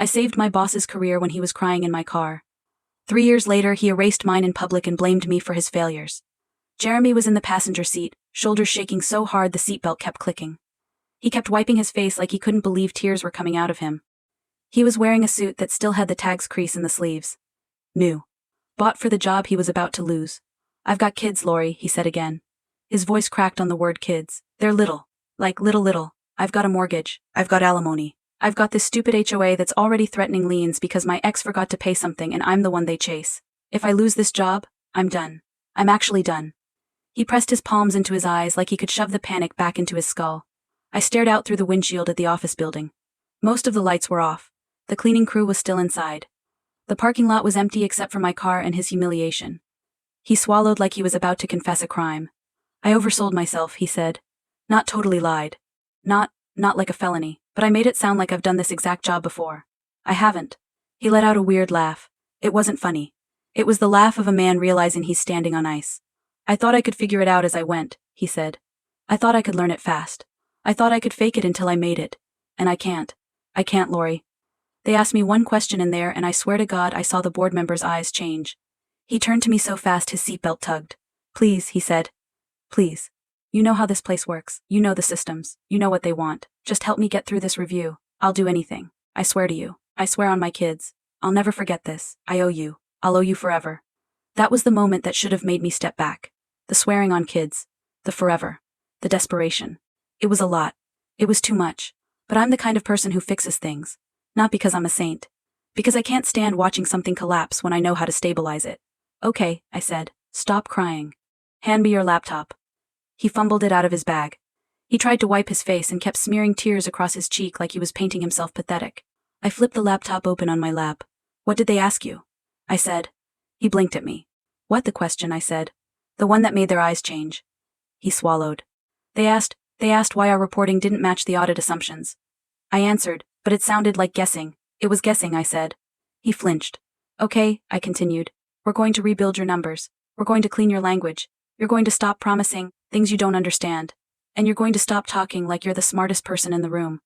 I saved my boss's career when he was crying in my car. 3 years later, he erased mine in public and blamed me for his failures. Jeremy was in the passenger seat, shoulders shaking so hard the seatbelt kept clicking. He kept wiping his face like he couldn't believe tears were coming out of him. He was wearing a suit that still had the tags crease in the sleeves. New. Bought for the job he was about to lose. I've got kids, Lori, he said again. His voice cracked on the word kids. They're little. Like little. I've got a mortgage. I've got alimony. I've got this stupid HOA that's already threatening liens because my ex forgot to pay something and I'm the one they chase. If I lose this job, I'm done. I'm actually done. He pressed his palms into his eyes like he could shove the panic back into his skull. I stared out through the windshield at the office building. Most of the lights were off. The cleaning crew was still inside. The parking lot was empty except for my car and his humiliation. He swallowed like he was about to confess a crime. I oversold myself, he said. Not totally lied. Not like a felony, but I made it sound like I've done this exact job before. I haven't. He let out a weird laugh. It wasn't funny. It was the laugh of a man realizing he's standing on ice. I thought I could figure it out as I went, he said. I thought I could learn it fast. I thought I could fake it until I made it. And I can't. I can't, Lori. They asked me one question in there and I swear to God I saw the board member's eyes change. He turned to me so fast his seatbelt tugged. Please, he said. Please. You know how this place works. You know the systems. You know what they want. Just help me get through this review. I'll do anything. I swear to you. I swear on my kids. I'll never forget this. I owe you. I'll owe you forever. That was the moment that should have made me step back. The swearing on kids. The forever. The desperation. It was a lot. It was too much. But I'm the kind of person who fixes things. Not because I'm a saint. Because I can't stand watching something collapse when I know how to stabilize it. Okay, I said. Stop crying. Hand me your laptop. He fumbled it out of his bag. He tried to wipe his face and kept smearing tears across his cheek like he was painting himself pathetic. I flipped the laptop open on my lap. What did they ask you? I said. He blinked at me. What the question, I said. The one that made their eyes change. He swallowed. They asked why our reporting didn't match the audit assumptions. I answered, but it sounded like guessing. It was guessing, I said. He flinched. Okay, I continued. We're going to rebuild your numbers. We're going to clean your language. You're going to stop promising things you don't understand. And you're going to stop talking like you're the smartest person in the room.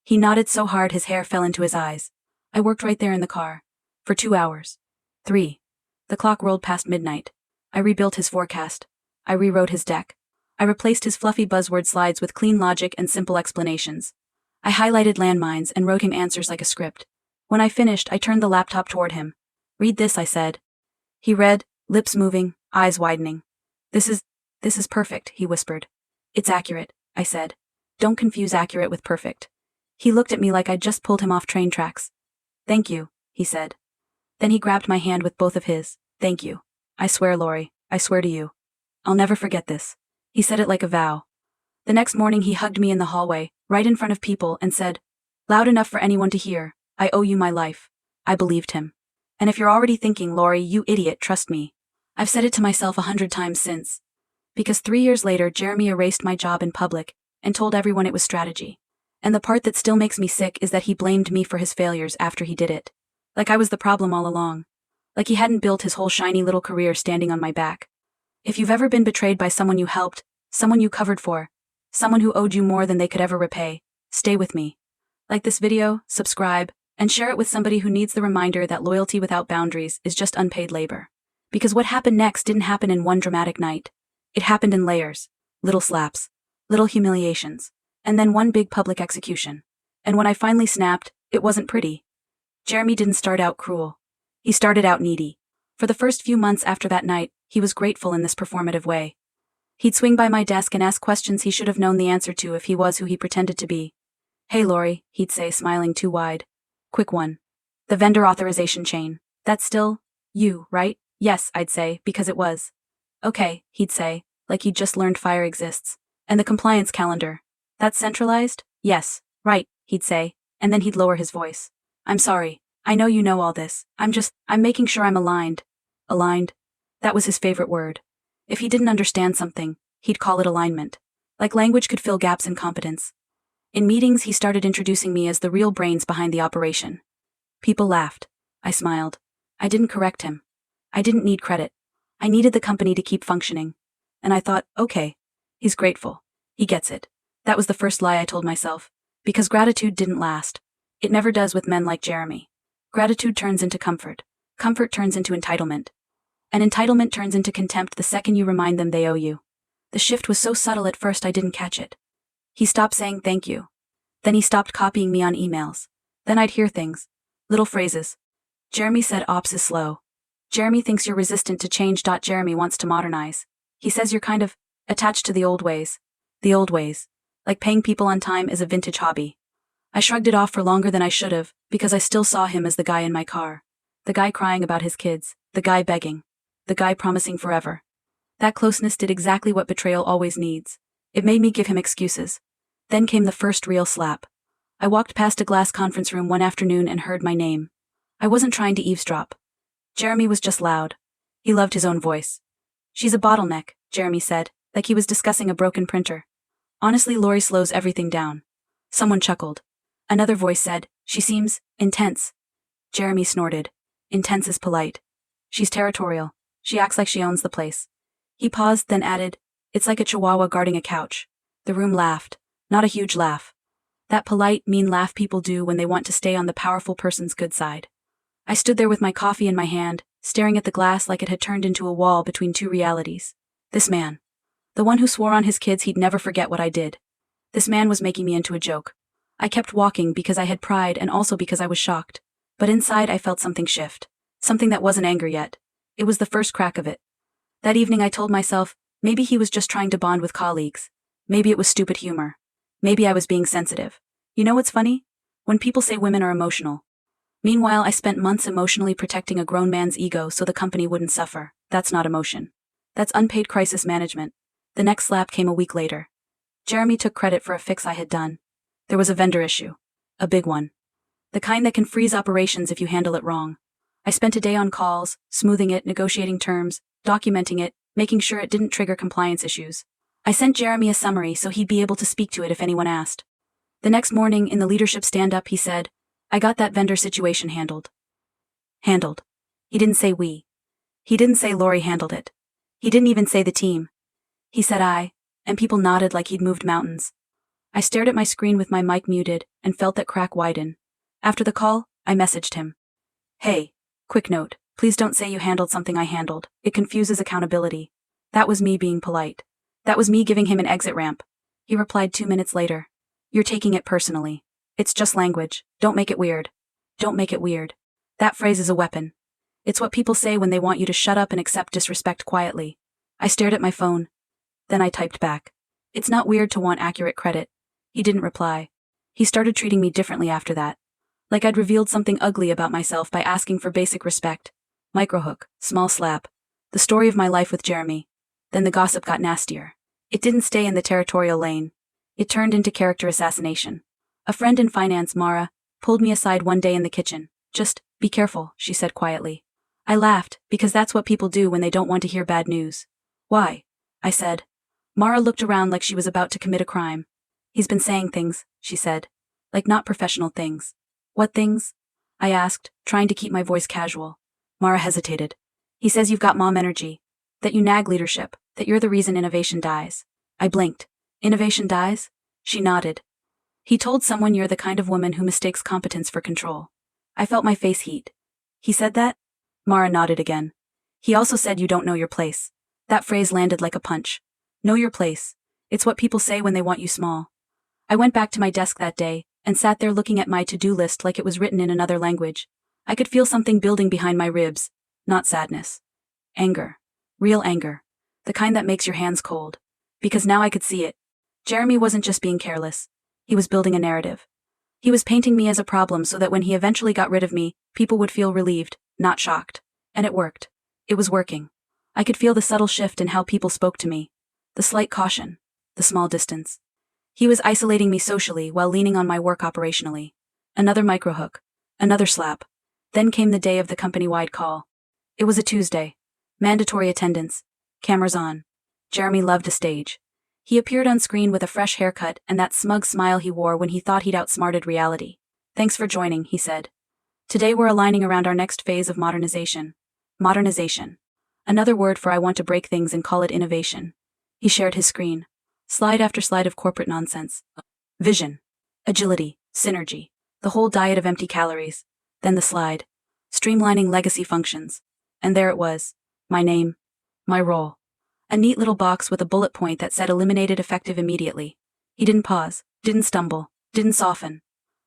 He nodded so hard his hair fell into his eyes. I worked right there in the car. For 2 hours. 3. The clock rolled past midnight. I rebuilt his forecast. I rewrote his deck. I replaced his fluffy buzzword slides with clean logic and simple explanations. I highlighted landmines and wrote him answers like a script. When I finished, I turned the laptop toward him. Read this, I said. He read, lips moving, eyes widening. This is perfect, he whispered. It's accurate, I said. Don't confuse accurate with perfect. He looked at me like I'd just pulled him off train tracks. Thank you, he said. Then he grabbed my hand with both of his. Thank you. I swear, Lori, I swear to you. I'll never forget this. He said it like a vow. The next morning he hugged me in the hallway, right in front of people, and said, loud enough for anyone to hear, I owe you my life. I believed him. And if you're already thinking, Lori, you idiot, trust me. I've said it to myself 100 times since. Because 3 years later, Jeremy erased my job in public and told everyone it was strategy. And the part that still makes me sick is that he blamed me for his failures after he did it. Like I was the problem all along. Like he hadn't built his whole shiny little career standing on my back. If you've ever been betrayed by someone you helped, someone you covered for, someone who owed you more than they could ever repay, stay with me. Like this video, subscribe, and share it with somebody who needs the reminder that loyalty without boundaries is just unpaid labor. Because what happened next didn't happen in one dramatic night. It happened in layers, little slaps, little humiliations, and then one big public execution. And when I finally snapped, it wasn't pretty. Jeremy didn't start out cruel. He started out needy. For the first few months after that night, he was grateful in this performative way. He'd swing by my desk and ask questions he should have known the answer to if he was who he pretended to be. Hey Lori, he'd say, smiling too wide. Quick one. The vendor authorization chain. That's still you, right? Yes, I'd say, because it was. Okay, he'd say, like he'd just learned fire exists. And the compliance calendar. That's centralized? Yes, right, he'd say, and then he'd lower his voice. I'm sorry. I know you know all this. I'm making sure I'm aligned. Aligned? That was his favorite word. If he didn't understand something, he'd call it alignment. Like language could fill gaps in competence. In meetings, he started introducing me as the real brains behind the operation. People laughed. I smiled. I didn't correct him. I didn't need credit. I needed the company to keep functioning. And I thought, okay, he's grateful. He gets it. That was the first lie I told myself. Because gratitude didn't last. It never does with men like Jeremy. Gratitude turns into comfort. Comfort turns into entitlement. And entitlement turns into contempt the second you remind them they owe you. The shift was so subtle at first I didn't catch it. He stopped saying thank you. Then he stopped copying me on emails. Then I'd hear things. Little phrases. Jeremy said ops is slow. Jeremy thinks you're resistant to change. Jeremy wants to modernize. He says you're kind of attached to the old ways. The old ways. Like paying people on time is a vintage hobby. I shrugged it off for longer than I should have, because I still saw him as the guy in my car. The guy crying about his kids. The guy begging. The guy promising forever. That closeness did exactly what betrayal always needs. It made me give him excuses. Then came the first real slap. I walked past a glass conference room one afternoon and heard my name. I wasn't trying to eavesdrop. Jeremy was just loud. He loved his own voice. She's a bottleneck, Jeremy said, like he was discussing a broken printer. Honestly, Lori slows everything down. Someone chuckled. Another voice said, she seems intense. Jeremy snorted. Intense is polite. She's territorial. She acts like she owns the place. He paused, then added, it's like a chihuahua guarding a couch. The room laughed. Not a huge laugh. That polite, mean laugh people do when they want to stay on the powerful person's good side. I stood there with my coffee in my hand, staring at the glass like it had turned into a wall between two realities. This man. The one who swore on his kids he'd never forget what I did. This man was making me into a joke. I kept walking because I had pride and also because I was shocked. But inside I felt something shift. Something that wasn't anger yet. It was the first crack of it. That evening I told myself, maybe he was just trying to bond with colleagues. Maybe it was stupid humor. Maybe I was being sensitive. You know what's funny? When people say women are emotional. Meanwhile, I spent months emotionally protecting a grown man's ego so the company wouldn't suffer. That's not emotion. That's unpaid crisis management. The next slap came a week later. Jeremy took credit for a fix I had done. There was a vendor issue. A big one. The kind that can freeze operations if you handle it wrong. I spent a day on calls, smoothing it, negotiating terms, documenting it, making sure it didn't trigger compliance issues. I sent Jeremy a summary so he'd be able to speak to it if anyone asked. The next morning, in the leadership stand-up, he said, I got that vendor situation handled. Handled. He didn't say we. He didn't say Lori handled it. He didn't even say the team. He said I, and people nodded like he'd moved mountains. I stared at my screen with my mic muted and felt that crack widen. After the call, I messaged him. Hey, quick note, please don't say you handled something I handled. It confuses accountability. That was me being polite. That was me giving him an exit ramp. He replied 2 minutes later. You're taking it personally. It's just language. Don't make it weird. Don't make it weird. That phrase is a weapon. It's what people say when they want you to shut up and accept disrespect quietly. I stared at my phone. Then I typed back. It's not weird to want accurate credit. He didn't reply. He started treating me differently after that. Like I'd revealed something ugly about myself by asking for basic respect. Microhook, small slap. The story of my life with Jeremy. Then the gossip got nastier. It didn't stay in the territorial lane. It turned into character assassination. A friend in finance, Mara, pulled me aside one day in the kitchen. Just, be careful, she said quietly. I laughed, because that's what people do when they don't want to hear bad news. Why? I said. Mara looked around like she was about to commit a crime. He's been saying things, she said. Like not professional things. What things? I asked, trying to keep my voice casual. Mara hesitated. He says you've got mom energy. That you nag leadership. That you're the reason innovation dies. I blinked. Innovation dies? She nodded. He told someone you're the kind of woman who mistakes competence for control. I felt my face heat. He said that? Mara nodded again. He also said you don't know your place. That phrase landed like a punch. Know your place. It's what people say when they want you small. I went back to my desk that day and sat there looking at my to-do list like it was written in another language. I could feel something building behind my ribs. Not sadness. Anger. Real anger. The kind that makes your hands cold. Because now I could see it. Jeremy wasn't just being careless. He was building a narrative. He was painting me as a problem so that when he eventually got rid of me, people would feel relieved, not shocked. And it worked. It was working. I could feel the subtle shift in how people spoke to me. The slight caution. The small distance. He was isolating me socially while leaning on my work operationally. Another microhook. Another slap. Then came the day of the company-wide call. It was a Tuesday. Mandatory attendance. Cameras on. Jeremy loved a stage. He appeared on screen with a fresh haircut and that smug smile he wore when he thought he'd outsmarted reality. Thanks for joining, he said. Today we're aligning around our next phase of modernization. Modernization. Another word for I want to break things and call it innovation. He shared his screen. Slide after slide of corporate nonsense. Vision. Agility. Synergy. The whole diet of empty calories. Then the slide. Streamlining legacy functions. And there it was. My name. My role. A neat little box with a bullet point that said eliminated effective immediately. He didn't pause, didn't stumble, didn't soften.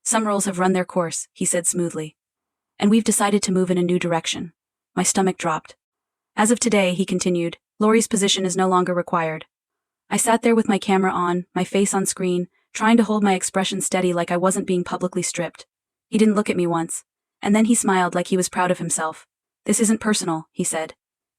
Some roles have run their course, he said smoothly. And we've decided to move in a new direction. My stomach dropped. As of today, he continued, Lori's position is no longer required. I sat there with my camera on, my face on screen, trying to hold my expression steady like I wasn't being publicly stripped. He didn't look at me once, and then he smiled like he was proud of himself. This isn't personal, he said.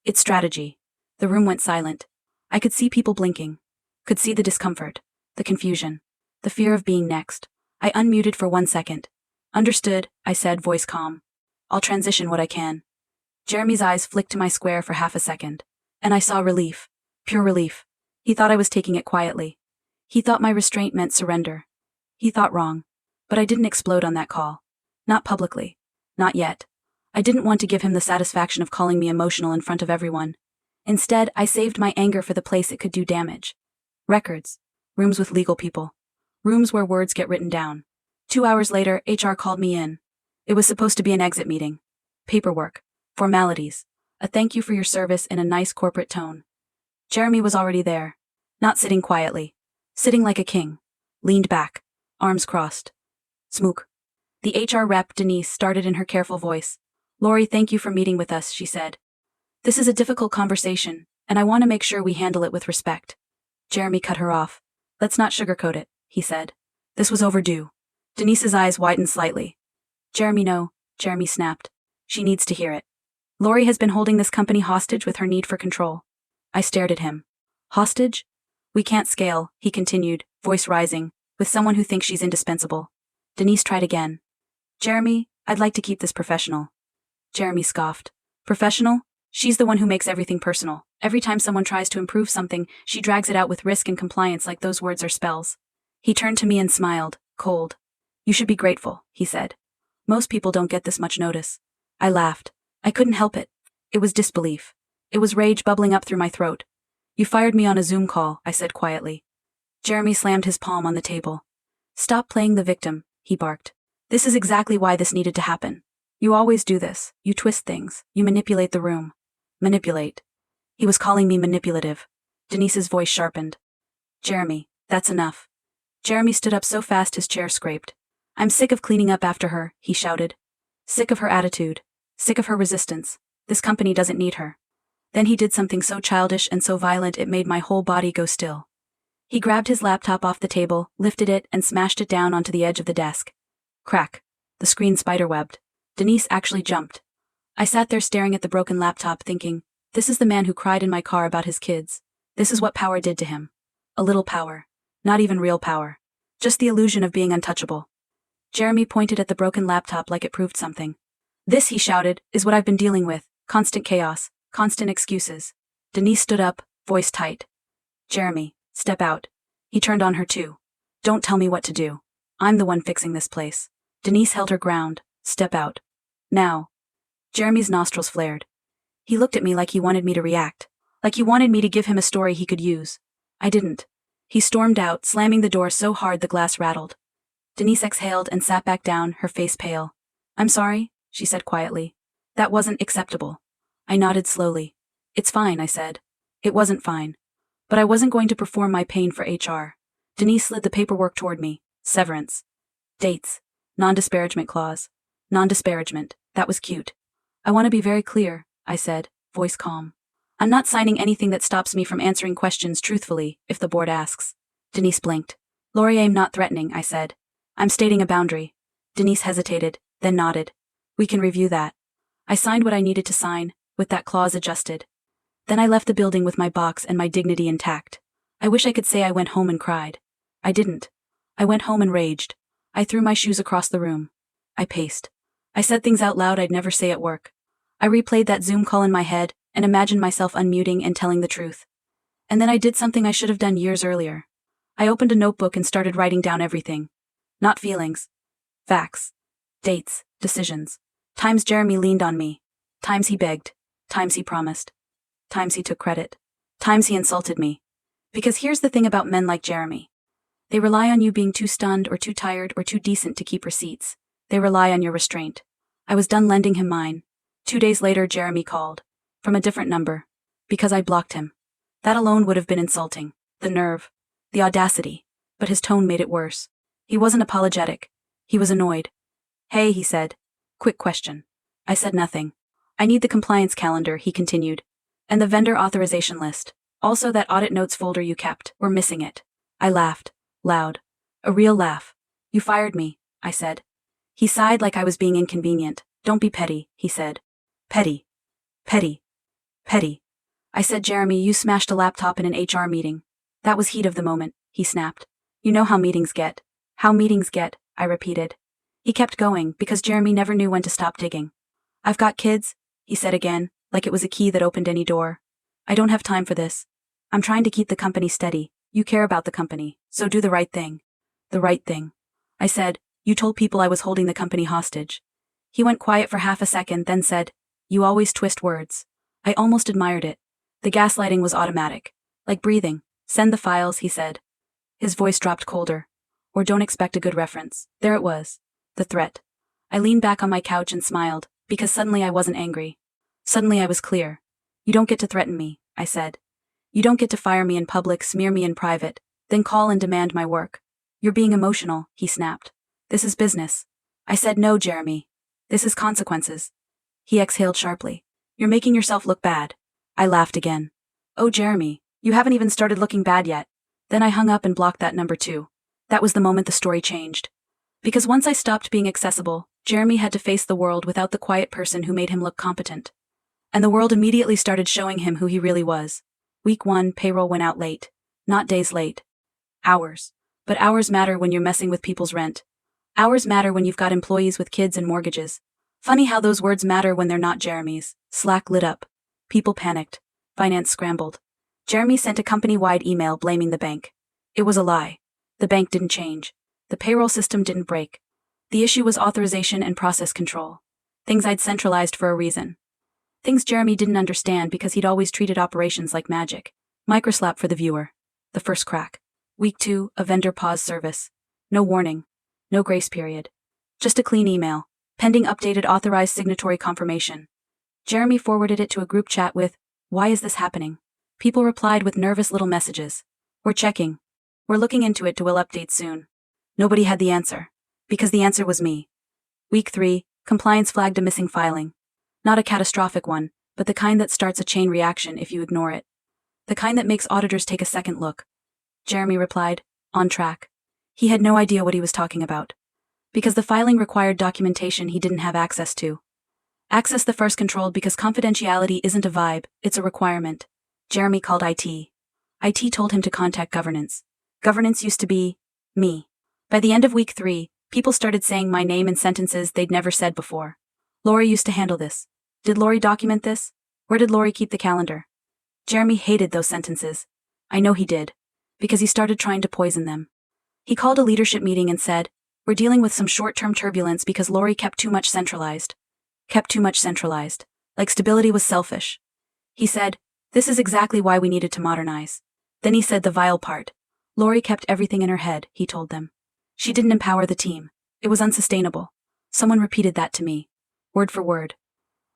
It's strategy. The room went silent. I could see people blinking. Could see the discomfort, the confusion, the fear of being next. I unmuted for 1 second. Understood, I said, voice calm. I'll transition what I can. Jeremy's eyes flicked to my square for half a second, and I saw relief. Pure relief. He thought I was taking it quietly. He thought my restraint meant surrender. He thought wrong. But I didn't explode on that call. Not publicly. Not yet. I didn't want to give him the satisfaction of calling me emotional in front of everyone. Instead, I saved my anger for the place it could do damage. Records. Rooms with legal people. Rooms where words get written down. 2 hours later, HR called me in. It was supposed to be an exit meeting. Paperwork. Formalities. A thank you for your service in a nice corporate tone. Jeremy was already there. Not sitting quietly. Sitting like a king. Leaned back. Arms crossed. Smook. The HR rep, Denise, started in her careful voice. Lori, thank you for meeting with us, she said. This is a difficult conversation, and I want to make sure we handle it with respect. Jeremy cut her off. Let's not sugarcoat it, he said. This was overdue. Denise's eyes widened slightly. Jeremy, no, Jeremy snapped. She needs to hear it. Lori has been holding this company hostage with her need for control. I stared at him. Hostage? We can't scale, he continued, voice rising, with someone who thinks she's indispensable. Denise tried again. Jeremy, I'd like to keep this professional. Jeremy scoffed. Professional? She's the one who makes everything personal. Every time someone tries to improve something, she drags it out with risk and compliance like those words are spells. He turned to me and smiled, cold. You should be grateful, he said. Most people don't get this much notice. I laughed. I couldn't help it. It was disbelief. It was rage bubbling up through my throat. You fired me on a Zoom call, I said quietly. Jeremy slammed his palm on the table. Stop playing the victim, he barked. This is exactly why this needed to happen. You always do this. You twist things. You manipulate the room. Manipulate. He was calling me manipulative. Denise's voice sharpened. Jeremy, that's enough. Jeremy stood up so fast his chair scraped. I'm sick of cleaning up after her, he shouted. Sick of her attitude. Sick of her resistance. This company doesn't need her. Then he did something so childish and so violent it made my whole body go still. He grabbed his laptop off the table, lifted it, and smashed it down onto the edge of the desk. Crack. The screen spiderwebbed. Denise actually jumped. I sat there staring at the broken laptop thinking, this is the man who cried in my car about his kids. This is what power did to him. A little power. Not even real power. Just the illusion of being untouchable. Jeremy pointed at the broken laptop like it proved something. This, he shouted, is what I've been dealing with. Constant chaos. Constant excuses. Denise stood up, voice tight. Jeremy, step out. He turned on her too. Don't tell me what to do. I'm the one fixing this place. Denise held her ground. Step out. Now. Jeremy's nostrils flared. He looked at me like he wanted me to react. Like he wanted me to give him a story he could use. I didn't. He stormed out, slamming the door so hard the glass rattled. Denise exhaled and sat back down, her face pale. I'm sorry, she said quietly. That wasn't acceptable. I nodded slowly. It's fine, I said. It wasn't fine. But I wasn't going to perform my pain for HR. Denise slid the paperwork toward me. Severance. Dates. Non-disparagement clause. Non-disparagement. That was cute. I want to be very clear, I said, voice calm. I'm not signing anything that stops me from answering questions truthfully, if the board asks. Denise blinked. Lori, I'm not threatening, I said. I'm stating a boundary. Denise hesitated, then nodded. We can review that. I signed what I needed to sign, with that clause adjusted. Then I left the building with my box and my dignity intact. I wish I could say I went home and cried. I didn't. I went home and raged. I threw my shoes across the room. I paced. I said things out loud I'd never say at work. I replayed that Zoom call in my head and imagined myself unmuting and telling the truth. And then I did something I should have done years earlier. I opened a notebook and started writing down everything. Not feelings. Facts. Dates. Decisions. Times Jeremy leaned on me. Times he begged. Times he promised. Times he took credit. Times he insulted me. Because here's the thing about men like Jeremy. They rely on you being too stunned or too tired or too decent to keep receipts. They rely on your restraint. I was done lending him mine. 2 days later, Jeremy called. From a different number. Because I blocked him. That alone would have been insulting. The nerve. The audacity. But his tone made it worse. He wasn't apologetic. He was annoyed. Hey, he said. Quick question. I said nothing. I need the compliance calendar, he continued. And the vendor authorization list. Also that audit notes folder you kept. We're missing it. I laughed. Loud. A real laugh. You fired me, I said. He sighed like I was being inconvenient. Don't be petty, he said. Petty. Petty. Petty. I said, Jeremy, you smashed a laptop in an HR meeting. That was heat of the moment, he snapped. You know how meetings get. How meetings get, I repeated. He kept going, because Jeremy never knew when to stop digging. I've got kids, he said again, like it was a key that opened any door. I don't have time for this. I'm trying to keep the company steady. You care about the company, so do the right thing. The right thing. I said, you told people I was holding the company hostage. He went quiet for half a second, then said, you always twist words. I almost admired it. The gaslighting was automatic. Like breathing. Send the files, he said. His voice dropped colder. Or don't expect a good reference. There it was. The threat. I leaned back on my couch and smiled, because suddenly I wasn't angry. Suddenly I was clear. You don't get to threaten me, I said. You don't get to fire me in public, smear me in private, then call and demand my work. You're being emotional, he snapped. This is business. I said, no, Jeremy. This is consequences. He exhaled sharply. You're making yourself look bad. I laughed again. Oh, Jeremy, you haven't even started looking bad yet. Then I hung up and blocked that number too. That was the moment the story changed. Because once I stopped being accessible, Jeremy had to face the world without the quiet person who made him look competent. And the world immediately started showing him who he really was. Week 1, payroll went out late. Not days late. Hours. But hours matter when you're messing with people's rent. Hours matter when you've got employees with kids and mortgages. Funny how those words matter when they're not Jeremy's. Slack lit up. People panicked. Finance scrambled. Jeremy sent a company-wide email blaming the bank. It was a lie. The bank didn't change. The payroll system didn't break. The issue was authorization and process control. Things I'd centralized for a reason. Things Jeremy didn't understand because he'd always treated operations like magic. Microslap for the viewer. The first crack. Week 2, a vendor paused service. No warning. No grace period. Just a clean email. Pending updated authorized signatory confirmation. Jeremy forwarded it to a group chat with, why is this happening? People replied with nervous little messages. We're checking. We're looking into it, we'll update soon. Nobody had the answer. Because the answer was me. Week 3, compliance flagged a missing filing. Not a catastrophic one, but the kind that starts a chain reaction if you ignore it. The kind that makes auditors take a second look. Jeremy replied, on track. He had no idea what he was talking about. Because the filing required documentation he didn't have access to. Access the first controlled because confidentiality isn't a vibe, it's a requirement. Jeremy called IT. IT told him to contact governance. Governance used to be me. By the end of week 3, people started saying my name in sentences they'd never said before. Lori used to handle this. Did Lori document this? Where did Lori keep the calendar? Jeremy hated those sentences. I know he did. Because he started trying to poison them. He called a leadership meeting and said, we're dealing with some short-term turbulence because Lori kept too much centralized. Kept too much centralized. Like stability was selfish. He said, this is exactly why we needed to modernize. Then he said the vile part. Lori kept everything in her head, he told them. She didn't empower the team. It was unsustainable. Someone repeated that to me. Word for word.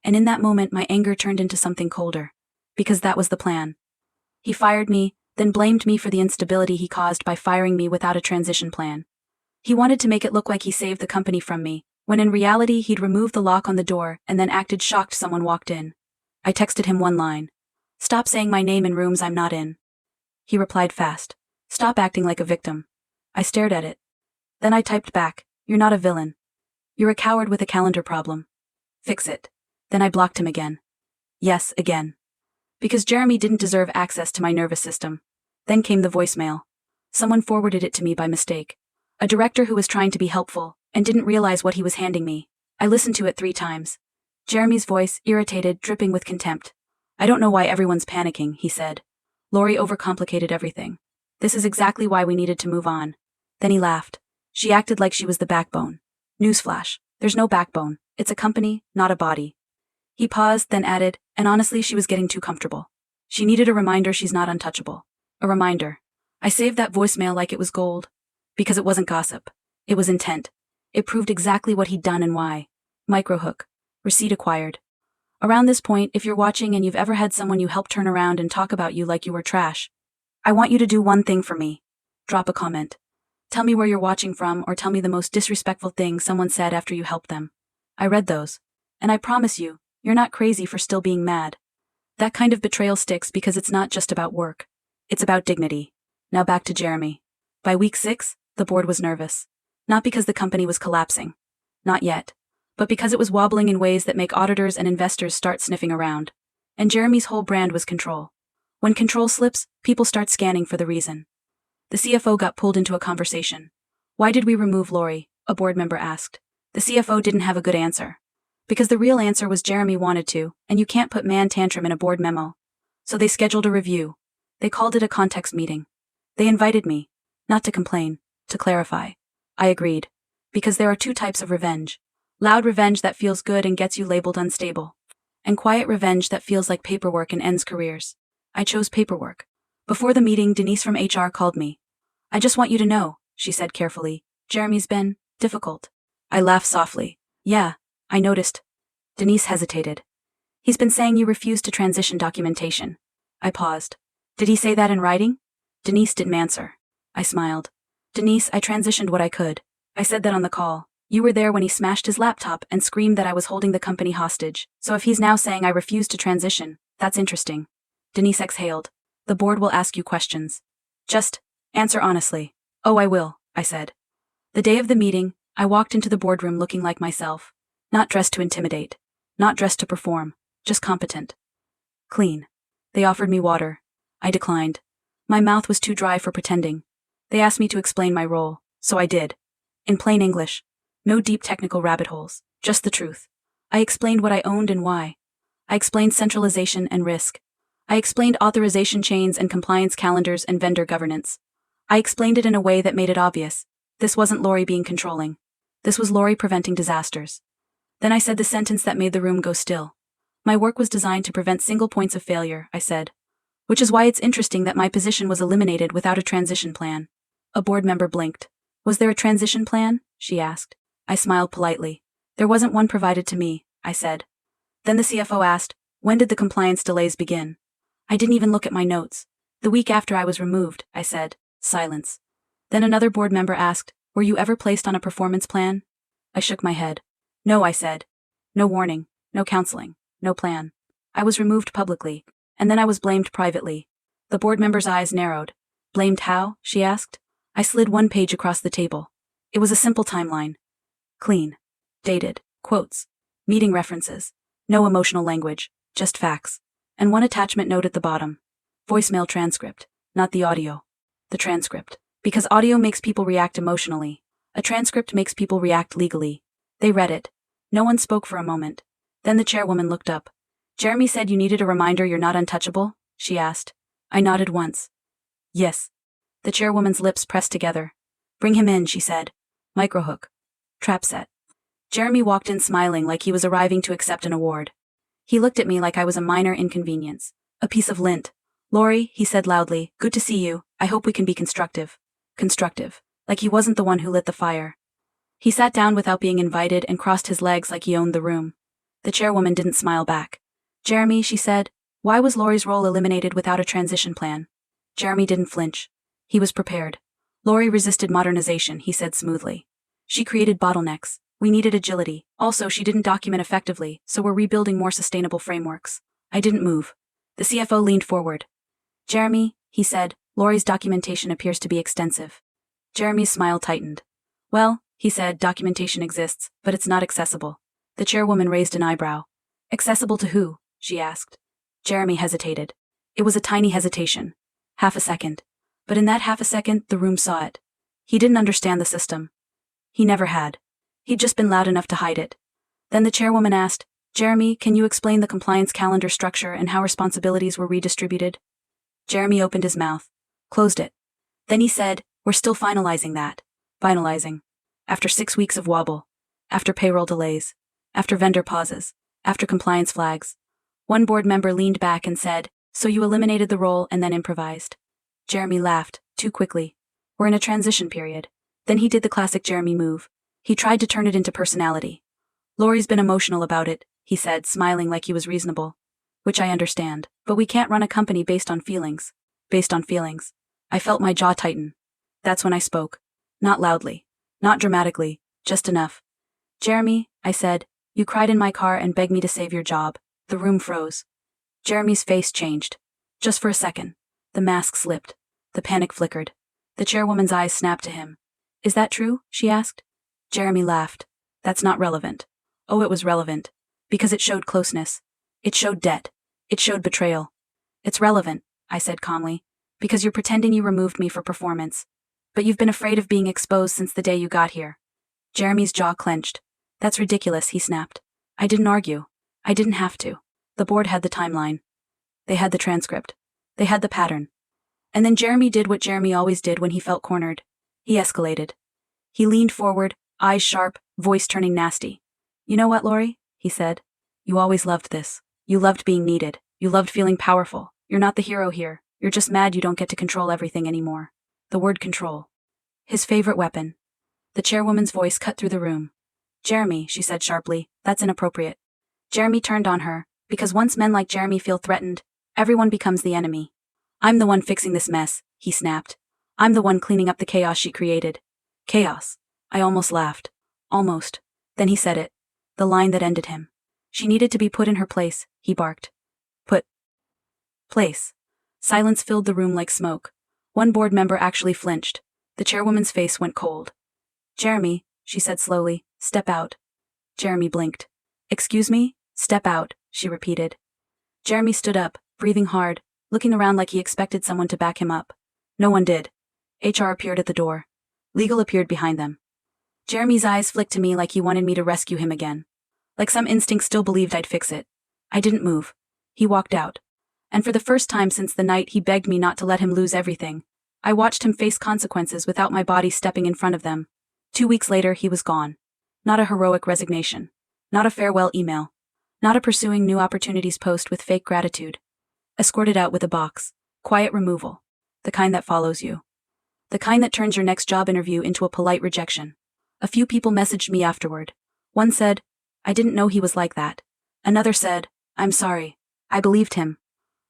And in that moment my anger turned into something colder. Because that was the plan. He fired me, then blamed me for the instability he caused by firing me without a transition plan. He wanted to make it look like he saved the company from me, when in reality he'd removed the lock on the door and then acted shocked someone walked in. I texted him one line. Stop saying my name in rooms I'm not in. He replied fast. Stop acting like a victim. I stared at it. Then I typed back, you're not a villain. You're a coward with a calendar problem. Fix it. Then I blocked him again. Yes, again. Because Jeremy didn't deserve access to my nervous system. Then came the voicemail. Someone forwarded it to me by mistake. A director who was trying to be helpful and didn't realize what he was handing me. I listened to it 3 times. Jeremy's voice, irritated, dripping with contempt. I don't know why everyone's panicking, he said. Lori overcomplicated everything. This is exactly why we needed to move on. Then he laughed. She acted like she was the backbone. Newsflash. There's no backbone. It's a company, not a body. He paused, then added, and honestly she was getting too comfortable. She needed a reminder she's not untouchable. A reminder. I saved that voicemail like it was gold. Because it wasn't gossip. It was intent. It proved exactly what he'd done and why. Microhook. Receipt acquired. Around this point, if you're watching and you've ever had someone you help turn around and talk about you like you were trash, I want you to do one thing for me. Drop a comment. Tell me where you're watching from, or tell me the most disrespectful thing someone said after you helped them. I read those. And I promise you, you're not crazy for still being mad. That kind of betrayal sticks because it's not just about work. It's about dignity. Now back to Jeremy. By week 6, the board was nervous. Not because the company was collapsing. Not yet. But because it was wobbling in ways that make auditors and investors start sniffing around. And Jeremy's whole brand was control. When control slips, people start scanning for the reason. The CFO got pulled into a conversation. Why did we remove Lori? A board member asked. The CFO didn't have a good answer. Because the real answer was Jeremy wanted to, and you can't put man tantrum in a board memo. So they scheduled a review. They called it a context meeting. They invited me. Not to complain, to clarify. I agreed. Because there are 2 types of revenge. Loud revenge that feels good and gets you labeled unstable. And quiet revenge that feels like paperwork and ends careers. I chose paperwork. Before the meeting, Denise from HR called me. I just want you to know, she said carefully, Jeremy's been difficult. I laughed softly. Yeah, I noticed. Denise hesitated. He's been saying you refused to transition documentation. I paused. Did he say that in writing? Denise didn't answer. I smiled. Denise, I transitioned what I could. I said that on the call. You were there when he smashed his laptop and screamed that I was holding the company hostage. So if he's now saying I refused to transition, that's interesting. Denise exhaled. The board will ask you questions. Just answer honestly. Oh, I will, I said. The day of the meeting, I walked into the boardroom looking like myself. Not dressed to intimidate. Not dressed to perform. Just competent. Clean. They offered me water. I declined. My mouth was too dry for pretending. They asked me to explain my role, so I did. In plain English. No deep technical rabbit holes. Just the truth. I explained what I owned and why. I explained centralization and risk. I explained authorization chains and compliance calendars and vendor governance. I explained it in a way that made it obvious. This wasn't Lori being controlling. This was Lori preventing disasters. Then I said the sentence that made the room go still. My work was designed to prevent single points of failure, I said. Which is why it's interesting that my position was eliminated without a transition plan. A board member blinked. Was there a transition plan? She asked. I smiled politely. There wasn't one provided to me, I said. Then the CFO asked, when did the compliance delays begin? I didn't even look at my notes. The week after I was removed, I said. Silence. Then another board member asked, were you ever placed on a performance plan? I shook my head. No, I said. No warning, no counseling, no plan. I was removed publicly, and then I was blamed privately. The board member's eyes narrowed. Blamed how? She asked. I slid 1 page across the table. It was a simple timeline. Clean. Dated. Quotes. Meeting references. No emotional language, just facts. And 1 attachment note at the bottom. Voicemail transcript, not the audio. The transcript. Because audio makes people react emotionally. A transcript makes people react legally. They read it. No one spoke for a moment. Then the chairwoman looked up. Jeremy said you needed a reminder you're not untouchable? She asked. I nodded once. Yes. The chairwoman's lips pressed together. Bring him in, she said. Microhook. Trap set. Jeremy walked in smiling like he was arriving to accept an award. He looked at me like I was a minor inconvenience. A piece of lint. Lori, he said loudly, good to see you. I hope we can be constructive. Constructive. Like he wasn't the one who lit the fire. He sat down without being invited and crossed his legs like he owned the room. The chairwoman didn't smile back. Jeremy, she said, why was Lori's role eliminated without a transition plan? Jeremy didn't flinch. He was prepared. Lori resisted modernization, he said smoothly. She created bottlenecks. We needed agility. Also, she didn't document effectively, so we're rebuilding more sustainable frameworks. I didn't move. The CFO leaned forward. Jeremy, he said, Lori's documentation appears to be extensive. Jeremy's smile tightened. Well, he said, documentation exists, but it's not accessible. The chairwoman raised an eyebrow. Accessible to who? She asked. Jeremy hesitated. It was a tiny hesitation. Half a second. But in that half a second, the room saw it. He didn't understand the system. He never had. He'd just been loud enough to hide it. Then the chairwoman asked, Jeremy, can you explain the compliance calendar structure and how responsibilities were redistributed? Jeremy opened his mouth. Closed it. Then he said, we're still finalizing that. Finalizing. After 6 weeks of wobble. After payroll delays. After vendor pauses. After compliance flags. One board member leaned back and said, so you eliminated the role and then improvised. Jeremy laughed, too quickly. We're in a transition period. Then he did the classic Jeremy move. He tried to turn it into personality. Lori's been emotional about it, he said, smiling like he was reasonable. Which I understand. But we can't run a company based on feelings. Based on feelings. I felt my jaw tighten. That's when I spoke. Not loudly. Not dramatically. Just enough. Jeremy, I said, you cried in my car and begged me to save your job. The room froze. Jeremy's face changed. Just for a second. The mask slipped. The panic flickered. The chairwoman's eyes snapped to him. Is that true? She asked. Jeremy laughed. That's not relevant. Oh, it was relevant. Because it showed closeness. It showed debt. It showed betrayal. It's relevant, I said calmly, because you're pretending you removed me for performance. But you've been afraid of being exposed since the day you got here. Jeremy's jaw clenched. That's ridiculous, he snapped. I didn't argue. I didn't have to. The board had the timeline. They had the transcript. They had the pattern. And then Jeremy did what Jeremy always did when he felt cornered. He escalated. He leaned forward, eyes sharp, voice turning nasty. You know what, Lori? He said. You always loved this. You loved being needed. You loved feeling powerful. You're not the hero here. You're just mad you don't get to control everything anymore. The word control. His favorite weapon. The chairwoman's voice cut through the room. Jeremy, she said sharply, that's inappropriate. Jeremy turned on her, because once men like Jeremy feel threatened, everyone becomes the enemy. I'm the one fixing this mess, he snapped. I'm the one cleaning up the chaos she created. Chaos. I almost laughed. Almost. Then he said it. The line that ended him. She needed to be put in her place, he barked. Put. Place. Silence filled the room like smoke. One board member actually flinched. The chairwoman's face went cold. Jeremy, she said slowly, step out. Jeremy blinked. Excuse me? Step out, she repeated. Jeremy stood up, breathing hard, looking around like he expected someone to back him up. No one did. HR appeared at the door. Legal appeared behind them. Jeremy's eyes flicked to me like he wanted me to rescue him again. Like some instinct still believed I'd fix it. I didn't move. He walked out. And for the first time since the night he begged me not to let him lose everything, I watched him face consequences without my body stepping in front of them. 2 weeks later he was gone. Not a heroic resignation. Not a farewell email. Not a pursuing new opportunities post with fake gratitude. Escorted out with a box. Quiet removal. The kind that follows you. The kind that turns your next job interview into a polite rejection. A few people messaged me afterward. One said, I didn't know he was like that. Another said, I'm sorry. I believed him.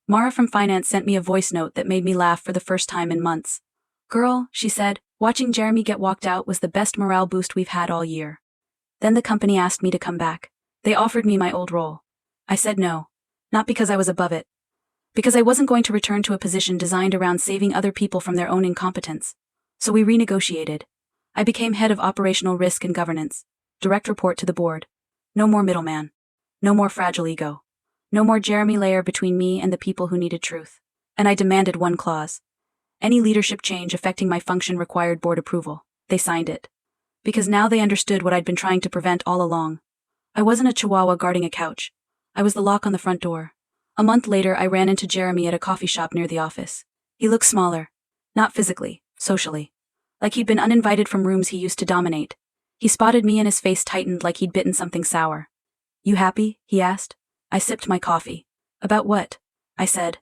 Mara from finance sent me a voice note that made me laugh for the first time in months. Girl, she said, watching Jeremy get walked out was the best morale boost we've had all year. Then the company asked me to come back. They offered me my old role. I said no. Not because I was above it. Because I wasn't going to return to a position designed around saving other people from their own incompetence. So we renegotiated. I became head of operational risk and governance. Direct report to the board. No more middleman. No more fragile ego. No more Jeremy layer between me and the people who needed truth. And I demanded one clause. Any leadership change affecting my function required board approval. They signed it. Because now they understood what I'd been trying to prevent all along. I wasn't a chihuahua guarding a couch. I was the lock on the front door. A month later, I ran into Jeremy at a coffee shop near the office. He looked smaller. Not physically, socially. Like he'd been uninvited from rooms he used to dominate. He spotted me and his face tightened like he'd bitten something sour. You happy? He asked. I sipped my coffee. About what? I said.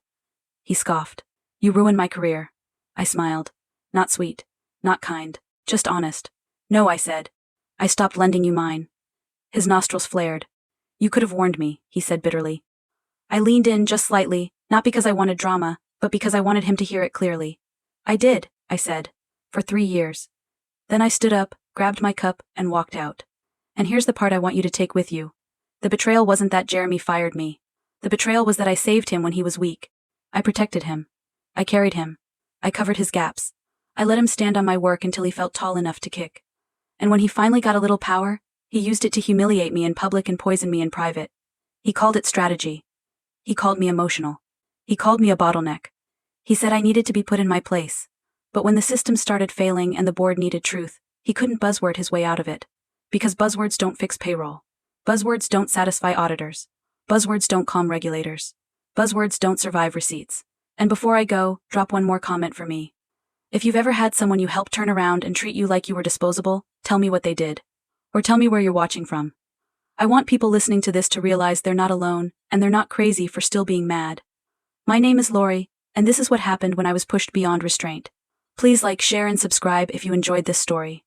He scoffed. You ruined my career. I smiled. Not sweet. Not kind. Just honest. No, I said. I stopped lending you mine. His nostrils flared. You could have warned me, he said bitterly. I leaned in just slightly, not because I wanted drama, but because I wanted him to hear it clearly. I did, I said. For 3 years. Then I stood up, grabbed my cup, and walked out. And here's the part I want you to take with you. The betrayal wasn't that Jeremy fired me. The betrayal was that I saved him when he was weak. I protected him. I carried him. I covered his gaps. I let him stand on my work until he felt tall enough to kick. And when he finally got a little power, he used it to humiliate me in public and poison me in private. He called it strategy. He called me emotional. He called me a bottleneck. He said I needed to be put in my place. But when the system started failing and the board needed truth, he couldn't buzzword his way out of it. Because buzzwords don't fix payroll. Buzzwords don't satisfy auditors. Buzzwords don't calm regulators. Buzzwords don't survive receipts. And before I go, drop one more comment for me. If you've ever had someone you helped turn around and treat you like you were disposable, tell me what they did. Or tell me where you're watching from. I want people listening to this to realize they're not alone, and they're not crazy for still being mad. My name is Lori, and this is what happened when I was pushed beyond restraint. Please like, share, and subscribe if you enjoyed this story.